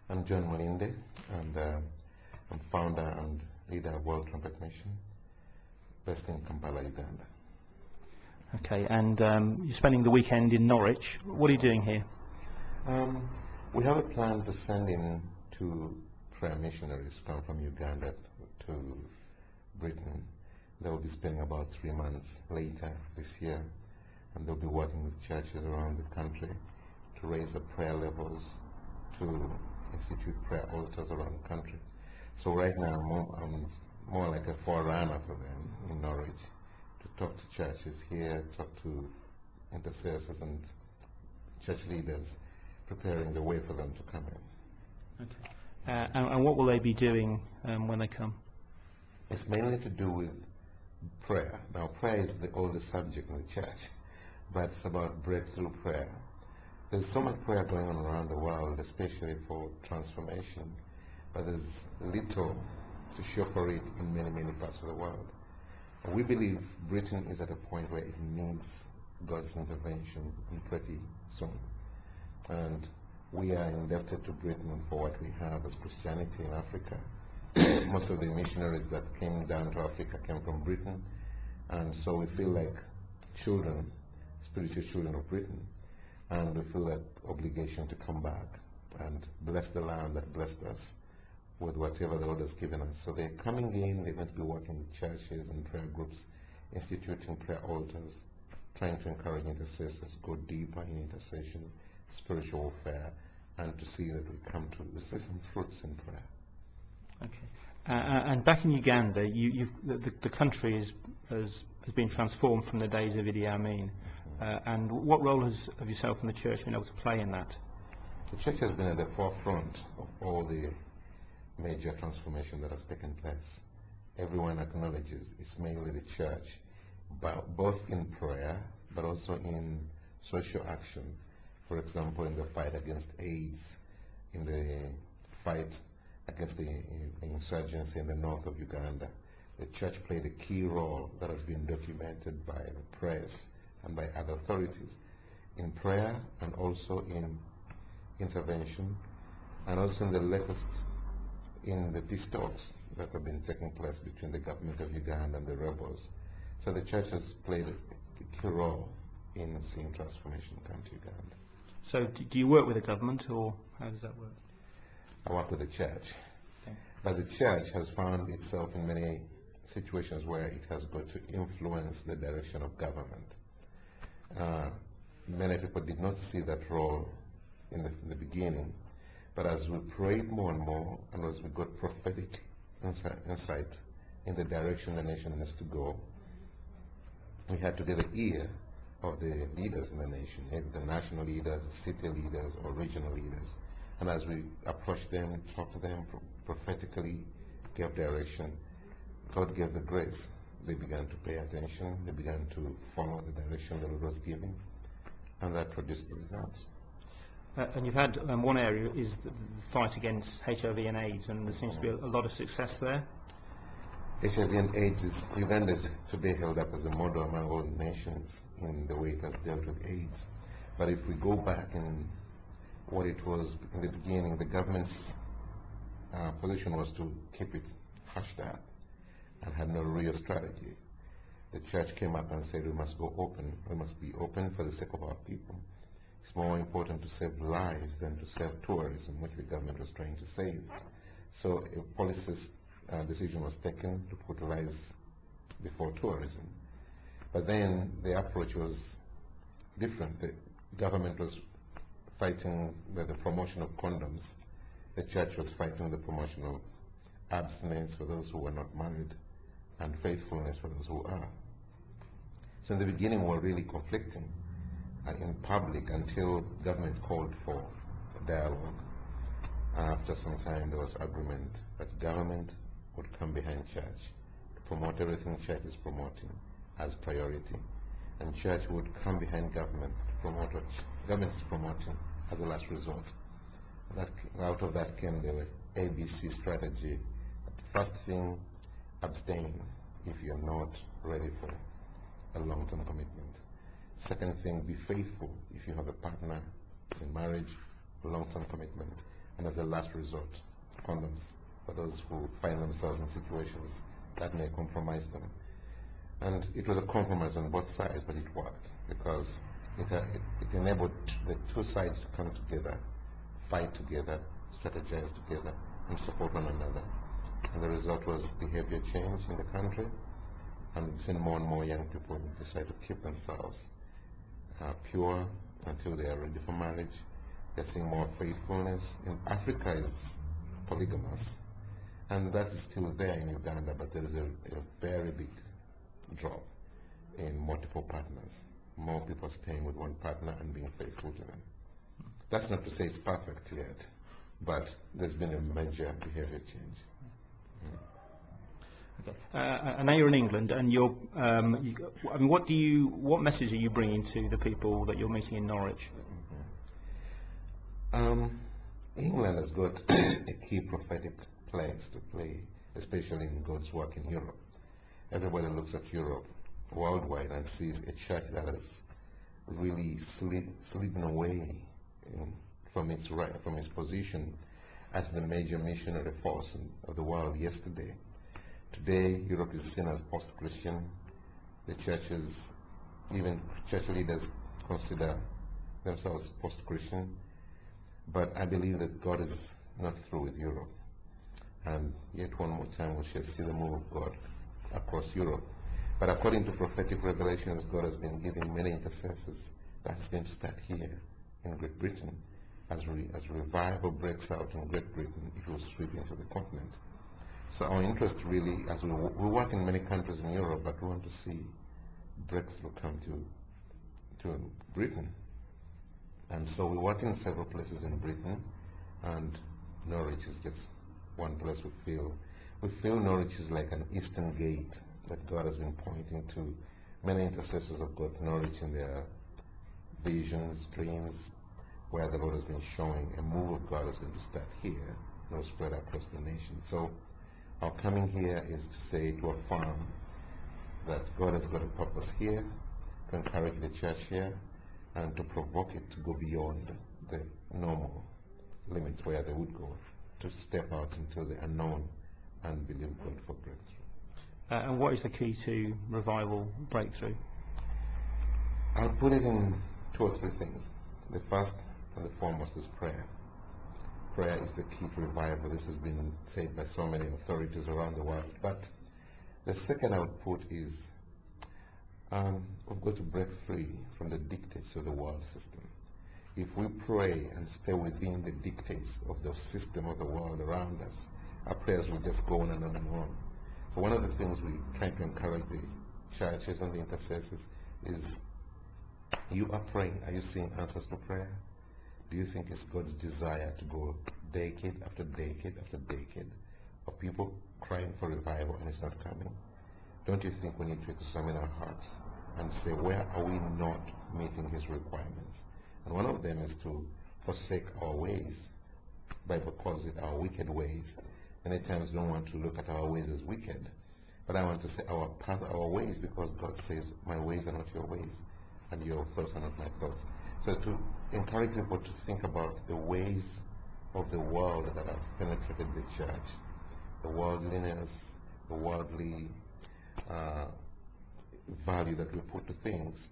I'm John Mulinde, and I'm founder and leader of World Trumpet Mission, based in Kampala, Uganda. Okay, and you're spending the weekend in Norwich. What are you doing here? We have a plan to send in 2 prayer missionaries come from Uganda to Britain. They will be spending about 3 months later this year, and they'll be working with churches around the country to raise the prayer levels, to institute prayer altars around the country. So right now I'm more like a forerunner for them in Norwich, to talk to churches here, talk to intercessors and church leaders, preparing the way for them to come in. Okay. And what will they be doing when they come? It's mainly to do with prayer. Now, prayer is the oldest subject in the church, but it's about breakthrough prayer. There's so much prayer going on around the world, especially for transformation, but there's little to show for it in many, many parts of the world. And we believe Britain is at a point where it needs God's intervention pretty soon. And we are indebted to Britain for what we have as Christianity in Africa. Most of the missionaries that came down to Africa came from Britain, and so we feel like children, spiritual children of Britain, and we feel that obligation to come back and bless the land that blessed us with whatever the Lord has given us. So they're coming in, they're going to be working with churches and prayer groups, instituting prayer altars, trying to encourage intercessors, go deeper in intercession, spiritual warfare, and to see that we come to see some fruits in prayer. Okay. And back in Uganda, the country has been transformed from the days of Idi Amin. And what role have yourself and the church been able to play in that? The church has been at the forefront of all the major transformation that has taken place. Everyone acknowledges it's mainly the church, both in prayer, but also in social action. For example, in the fight against AIDS, in the fight against the insurgency in the north of Uganda, the church played a key role that has been documented by the press and by other authorities in prayer, and also in intervention, and also in the latest, in the peace talks that have been taking place between the government of Uganda and the rebels. So the church has played a key role in seeing transformation come to Uganda. So do you work with the government, or how does that work? I work with the church. Okay. But the church has found itself in many situations where it has got to influence the direction of government. Many people did not see that role in the beginning, but as we prayed more and more, and as we got prophetic insight in the direction the nation needs to go, we had to get the ear of the leaders in the nation, the national leaders, city leaders, or regional leaders. And as we approached them, talked to them, prophetically gave direction, God gave the grace. They began to pay attention, they began to follow the direction the Lord was giving, and that produced the results. And you've had one area is the fight against HIV and AIDS, and there seems to be a lot of success there. HIV and AIDS Uganda is today held up as a model among all nations in the way it has dealt with AIDS. But if we go back in what it was in the beginning, the government's position was to keep it hushed up and had no real strategy. The church came up and said we must go open, we must be open for the sake of our people. It's more important to save lives than to save tourism, which the government was trying to save. So a policy decision was taken to put lives before tourism. But then the approach was different. The government was fighting the promotion of condoms. The church was fighting the promotion of abstinence for those who were not married and faithfulness for those who are. So in the beginning we were really conflicting in public until government called for a dialogue. After some time there was agreement that government would come behind church to promote everything church is promoting as priority, and church would come behind government to promote what government is promoting as a last resort. Out of that came the ABC strategy. First thing, abstain if you're not ready for a long-term commitment. Second thing, be faithful if you have a partner in marriage, long-term commitment. and as a last resort, condoms for those who find themselves in situations that may compromise them. And it was a compromise on both sides, but it worked because it enabled the two sides to come together, fight together, strategize together, and support one another. And the result was behavior change in the country, and we've seen more and more young people decide to keep themselves pure until they are ready for marriage. They're seeing more faithfulness. In Africa is polygamous, and that is still there in Uganda, but there is a very big drop in multiple partners. More people staying with one partner and being faithful to them. That's not to say it's perfect yet, but there's been a major behavior change. Okay. And now you're in England, and what message are you bringing to the people that you're meeting in Norwich? England has got a key prophetic place to play, especially in God's work in Europe. Everybody looks at Europe worldwide and sees a church that has really slidden away from its position as the major missionary force of the world yesterday. Today, Europe is seen as post-Christian. The churches, even church leaders, consider themselves post-Christian. But I believe that God is not through with Europe. And yet one more time we shall see the move of God across Europe. But according to prophetic revelations, God has been giving many intercessors that is going to start here in Great Britain. As revival breaks out in Great Britain, it will sweep into the continent. So our interest really, as we work in many countries in Europe, but we want to see breakthrough come to Britain. And so we work in several places in Britain, and Norwich is just one place we feel. We feel Norwich is like an eastern gate that God has been pointing to. Many intercessors have got Norwich in their visions, dreams, where the Lord has been showing a move of God is going to start here and will spread across the nation. So our coming here is to say, to affirm that God has got a purpose here, to encourage the church here, and to provoke it to go beyond the normal limits where they would go, to step out into the unknown and believe God for breakthrough. And what is the key to revival breakthrough? I'll put it in 2 or 3 things. The first and the foremost is prayer. Prayer is the key to revival. This has been said by so many authorities around the world. But the second I would put is we've got to break free from the dictates of the world system. If we pray and stay within the dictates of the system of the world around us, our prayers will just go on and on and on. So one of the things we try to encourage the churches and the intercessors is, you are praying. Are you seeing answers to prayer? Do you think it's God's desire to go decade after decade after decade of people crying for revival and it's not coming? Don't you think we need to examine our hearts and say, where are we not meeting his requirements? And one of them is to forsake our ways. The Bible calls it our wicked ways. Many times we don't want to look at our ways as wicked, but I want to say our path, our ways, because God says, my ways are not your ways, and your thoughts are not my thoughts. So to encourage people to think about the ways of the world that have penetrated the church, the worldliness, the worldly value that we put to things,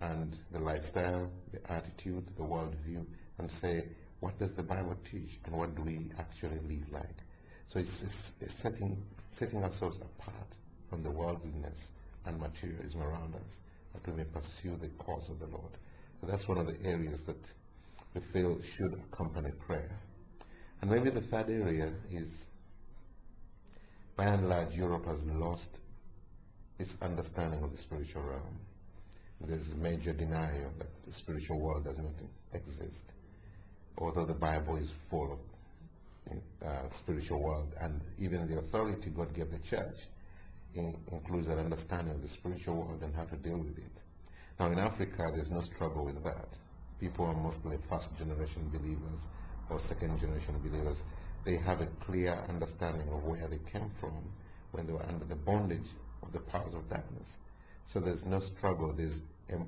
and the lifestyle, the attitude, the worldview, and say, what does the Bible teach, and what do we actually live like? So it's setting ourselves apart from the worldliness and materialism around us, that we may pursue the cause of the Lord. So that's one of the areas that we feel should accompany prayer. And maybe the third area is, by and large, Europe has lost its understanding of the spiritual realm. There's a major denial that the spiritual world does not exist, although the Bible is full of spiritual world, and even the authority God gave the church includes an understanding of the spiritual world and how to deal with it. Now in Africa, there's no struggle with that. People are mostly first-generation believers or second-generation believers. They have a clear understanding of where they came from when they were under the bondage of the powers of darkness. So there's no struggle. There's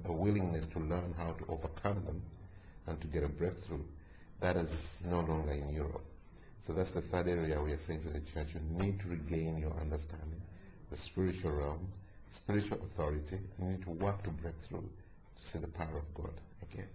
a willingness to learn how to overcome them and to get a breakthrough. That is no longer in Europe. So that's the third area we are saying to the church, you need to regain your understanding, the spiritual realm, spiritual authority, and you need to work to break through to see the power of God again.